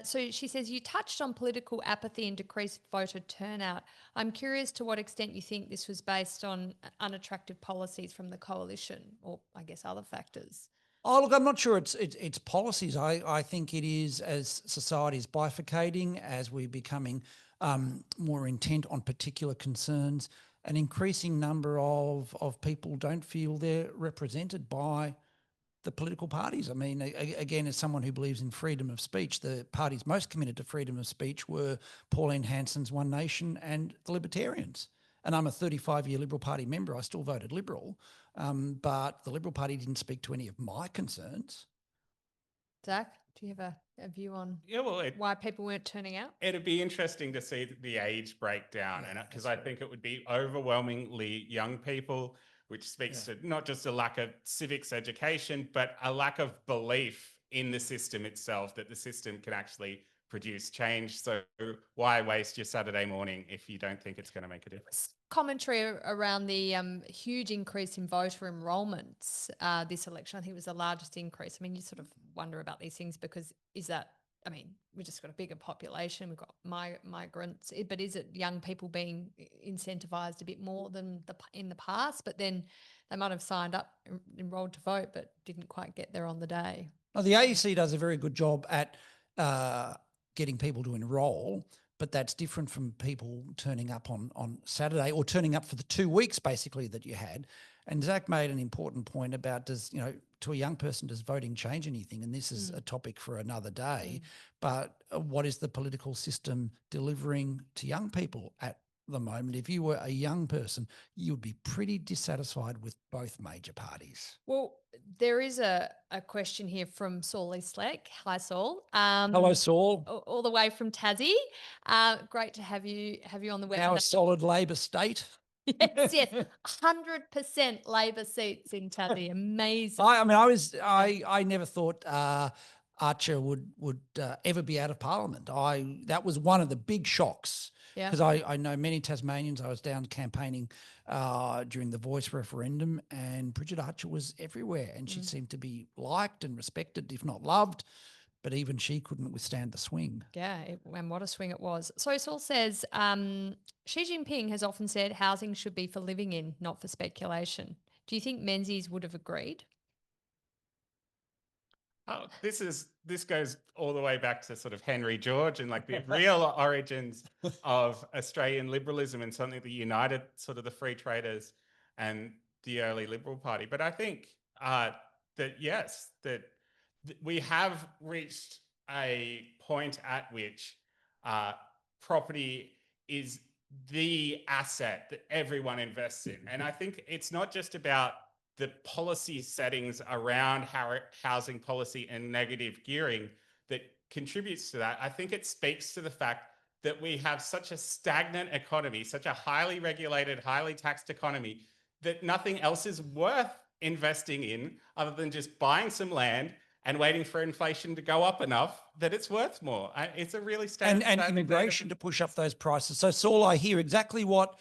so she says, you touched on political apathy and decreased voter turnout. I'm curious to what extent you think this was based on unattractive policies from the coalition or I guess other factors. Oh, look, I'm not sure it's policies. I think it is as society is bifurcating, as we're becoming more intent on particular concerns, an increasing number of people don't feel they're represented by the political parties. I mean, again, as someone who believes in freedom of speech, the parties most committed to freedom of speech were Pauline Hanson's One Nation and the Libertarians. And I'm a 35-year Liberal Party member. I still voted Liberal, but the Liberal Party didn't speak to any of my concerns. Zach, do you have a view on why people weren't turning out? It'd be interesting to see the age breakdown, and because I think it would be overwhelmingly young people, which speaks to not just a lack of civics education, but a lack of belief in the system itself, that the system can actually produce change. So why waste your Saturday morning if you don't think it's going to make a difference? Commentary around the huge increase in voter enrolments this election. I think it was the largest increase. I mean, you sort of wonder about these things because we've just got a bigger population. We've got migrants, but is it young people being incentivised a bit more than in the past? But then they might have signed up, enrolled to vote, but didn't quite get there on the day. Well, the AEC does a very good job at getting people to enrol, but that's different from people turning up on Saturday or turning up for the 2 weeks basically that you had. And Zach made an important point about to a young person, does voting change anything? And this is a topic for another day. But what is the political system delivering to young people at the moment? If you were a young person, you would be pretty dissatisfied with both major parties. Well, there is a question here from Saul Eastlake. Hi, Saul. Hello, Saul. All the way from Tassie. Great to have you on the webinar. Now a solid Labor state. Yes, 100% Labor seats in Tassie. Amazing. I never thought Archer would ever be out of Parliament. That was one of the big shocks. Because I know many Tasmanians. I was down campaigning during the Voice referendum, and Bridget Archer was everywhere, and she seemed to be liked and respected, if not loved. But even she couldn't withstand the swing. Yeah, and what a swing it was. So Saul says, Xi Jinping has often said housing should be for living in, not for speculation. Do you think Menzies would have agreed? Oh, this goes all the way back to sort of Henry George and like the real origins of Australian liberalism and something that united sort of the free traders and the early Liberal Party. But I think that we have reached a point at which property is the asset that everyone invests in. And I think it's not just about the policy settings around housing policy and negative gearing that contributes to that. I think it speaks to the fact that we have such a stagnant economy, such a highly regulated, highly taxed economy, that nothing else is worth investing in other than just buying some land and waiting for inflation to go up enough that it's worth more. It's a really stagnant... And immigration to push up those prices. So, Saul, I hear exactly what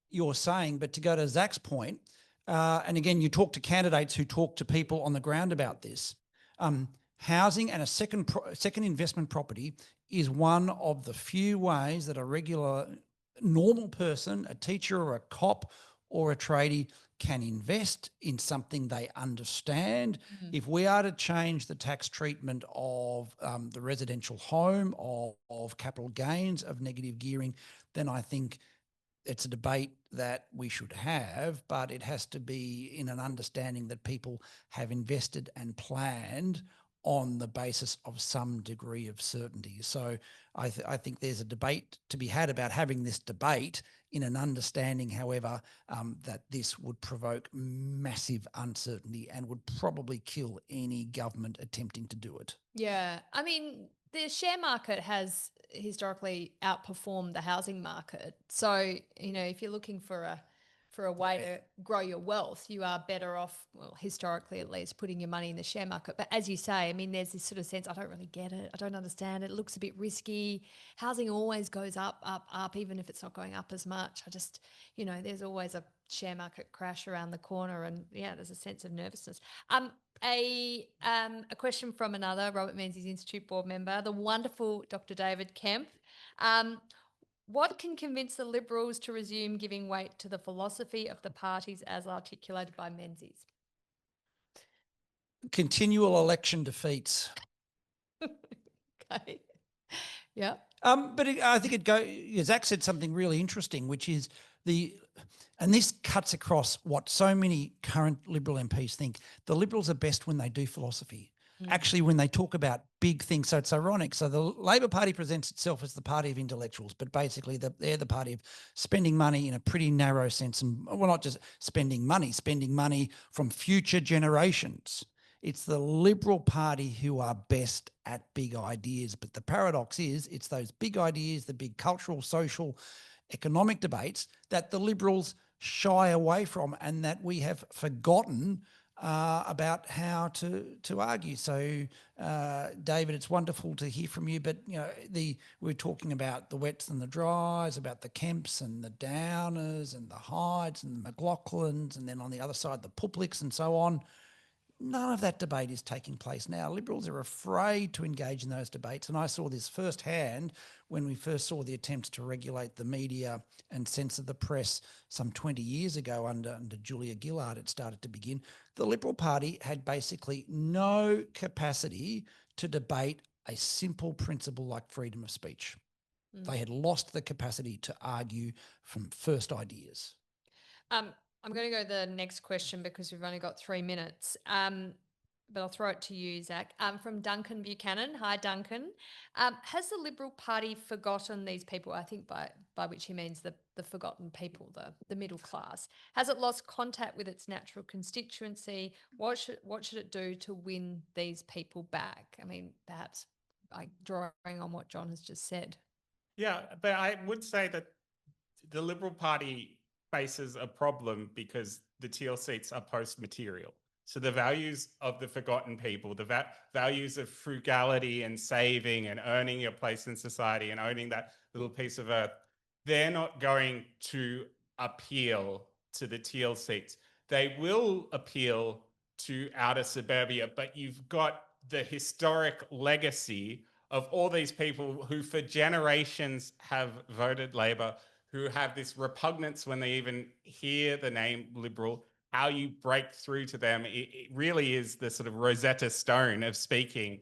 you're saying, but to go to Zach's point, and again, you talk to candidates who talk to people on the ground about this. Housing and a second investment property is one of the few ways that a regular, normal person, a teacher or a cop or a tradie can invest in something they understand. If we are to change the tax treatment of the residential home, of capital gains, of negative gearing, then I think it's a debate that we should have, but it has to be in an understanding that people have invested and planned on the basis of some degree of certainty. So I think there's a debate to be had about having this debate in an understanding, however, that this would provoke massive uncertainty and would probably kill any government attempting to do it. Yeah. I mean, the share market has historically outperformed the housing market. So, if you're looking for a way to grow your wealth, you are better off, well, historically at least, putting your money in the share market. But as you say, I mean, there's this sort of sense, I don't really get it. I don't understand it. It looks a bit risky. Housing always goes up, up, up, even if it's not going up as much. I just, there's always a share market crash around the corner, and yeah, there's a sense of nervousness. A question from another Robert Menzies Institute board member, the wonderful Dr. David Kemp. What can convince the Liberals to resume giving weight to the philosophy of the parties as articulated by Menzies? Continual election defeats. Okay. Yeah. But I think Zach said something really interesting, which is and this cuts across what so many current Liberal MPs think. The Liberals are best when they do philosophy. Actually, when they talk about big things. So it's ironic. So the Labor Party presents itself as the party of intellectuals, but basically they're the party of spending money in a pretty narrow sense. And well, not just spending money from future generations. It's the Liberal Party who are best at big ideas. But the paradox is it's those big ideas, the big cultural, social, economic debates that the Liberals shy away from and that we have forgotten about how to argue. So, David, it's wonderful to hear from you, but we're talking about the wets and the dries, about the Kemps and the Downers and the Hydes and the McLaughlins, and then on the other side, the Publics and so on. None of that debate is taking place now. Liberals are afraid to engage in those debates, and I saw this firsthand when we first saw the attempts to regulate the media and censor the press some 20 years ago under Julia Gillard. It started to begin. The Liberal Party had basically no capacity to debate a simple principle like freedom of speech. They had lost the capacity to argue from first ideas. I'm going to go to the next question because we've only got 3 minutes, but I'll throw it to you, Zach. From Duncan Buchanan. Hi, Duncan. Has the Liberal Party forgotten these people? I think by which he means the forgotten people, the middle class. Has it lost contact with its natural constituency? What should it do to win these people back? I mean, perhaps drawing on what John has just said. Yeah, but I would say that the Liberal Party faces a problem because the teal seats are post-material. So the values of the forgotten people, the values of frugality and saving and earning your place in society and owning that little piece of earth, they're not going to appeal to the teal seats. They will appeal to outer suburbia, but you've got the historic legacy of all these people who for generations have voted Labor, who have this repugnance when they even hear the name Liberal. How you break through to them, it really is the sort of Rosetta Stone of speaking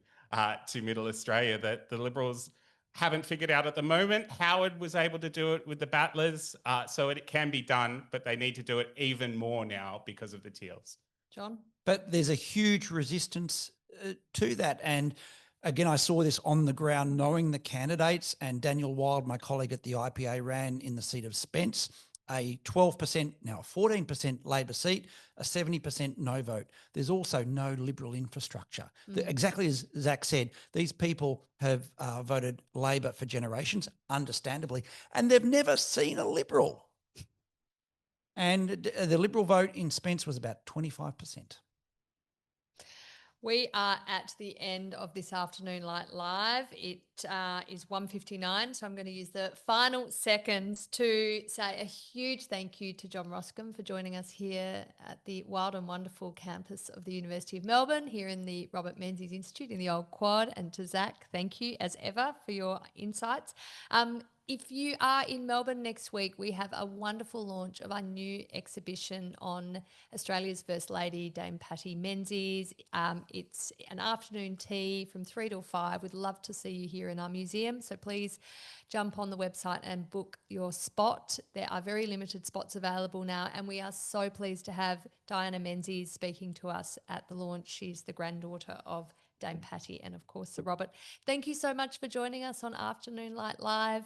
to Middle Australia that the Liberals haven't figured out at the moment. Howard was able to do it with the Battlers, so it can be done, but they need to do it even more now because of the Teals. John? But there's a huge resistance to that. And again, I saw this on the ground, knowing the candidates, and Daniel Wild, my colleague at the IPA, ran in the seat of Spence, a 12%, now a 14% Labor seat, a 70% no vote. There's also no Liberal infrastructure. Exactly as Zach said, these people have voted Labor for generations, understandably, and they've never seen a Liberal. And the Liberal vote in Spence was about 25%. We are at the end of this afternoon live. It is 1:59, so I'm going to use the final seconds to say a huge thank you to John Roskam for joining us here at the wild and wonderful campus of the University of Melbourne, here in the Robert Menzies Institute in the Old Quad, and to Zach, thank you as ever for your insights. if you are in Melbourne next week, we have a wonderful launch of our new exhibition on Australia's First Lady, Dame Patty Menzies. It's an afternoon tea from 3 till 5. We'd love to see you here in our museum. So please jump on the website and book your spot. There are very limited spots available now, and we are so pleased to have Diana Menzies speaking to us at the launch. She's the granddaughter of Dame Patty and, of course, Sir Robert. Thank you so much for joining us on Afternoon Light Live.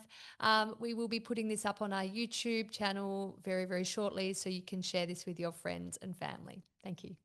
We will be putting this up on our YouTube channel very, very shortly, so you can share this with your friends and family. Thank you.